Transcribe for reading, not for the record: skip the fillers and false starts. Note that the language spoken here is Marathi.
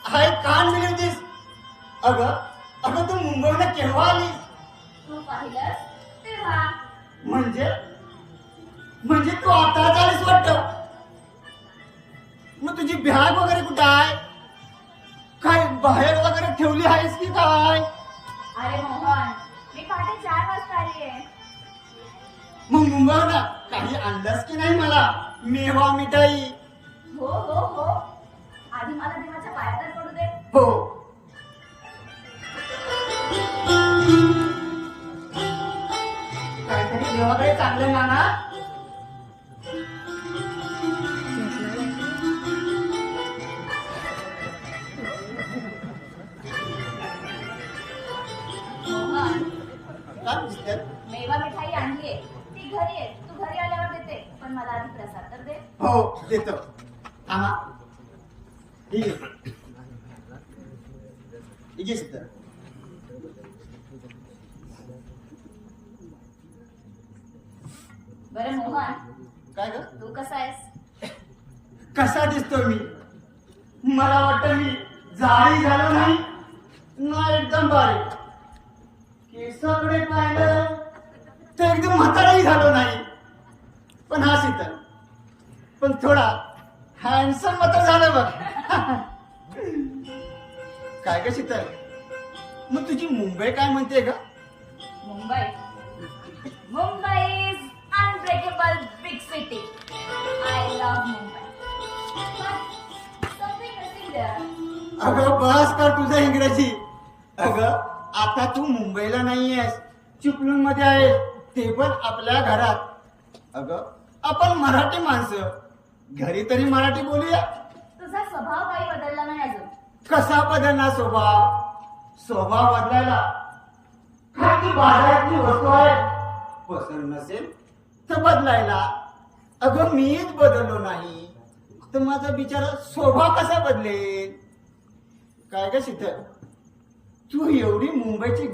I can't believe this. अगं तू मुंबईला केव्हा आलीस? तू पाहिलंस तेव्हा. म्हणजे तू आता आलीस वाटतं. मग तुझी बॅग वगैरे कुठं आहे? काय बाहेर वगैरे ठेवली आहेस की काय? अरे मोहन, मी पहाटे 4 वाजता आली आहे. मग मुंबईला काही आणलंस की नाही मला? मेवा मिठाई. हो आधी मला देवाच्या पाया तर पडू दे. हो. काहीतरी देवाकडे चांगलं नाना. मोहन, काय दिसतंय? मेवा मिठाई आणलीये, ती घरी आहे. तू घरी आल्यावर देते, पण मला आधी प्रसाद तर दे. हो देतो. थांबा. ठीक आहे. ठीक आहे सिद्ध. बरं मोहन, काय ग? तू कसा आहेस? कसा दिसतो मी? मला वाटतं मी जाळी झालो नाही ना एकदम बारीक. केसाकडे पाहिलं तर एकदम म्हाताराही झालो नाही. पण हा शीतल, पण थोडा हँडसम मात्र झालं बघ. काय ग शीतल, मग तुझी मुंबई काय म्हणते ग? Mumbai is unbreakable big city. I love Mumbai. Something missing there. अगं बस कर तुझं इंग्रजी. अगं आता तू मुंबईला नाही आहेस, चिपळूण मध्ये आहेस, ते पण आपल्या घरात. अगं आपण मराठी माणसं, घरी तरी मराठी बोलूया. तुझा स्वभाव काही बदलला नाही अजून. कसा बदलणार स्वभाव? स्वभाव बदलायला काय ती बाजारातली वस्तू आहे, पसंत नसेल तर बदलायला. अगं मीच बदललो नाही तर माझा बिचारा स्वभाव कसा बदलेल? काय ग शीतल, तू एवढी मुंबईची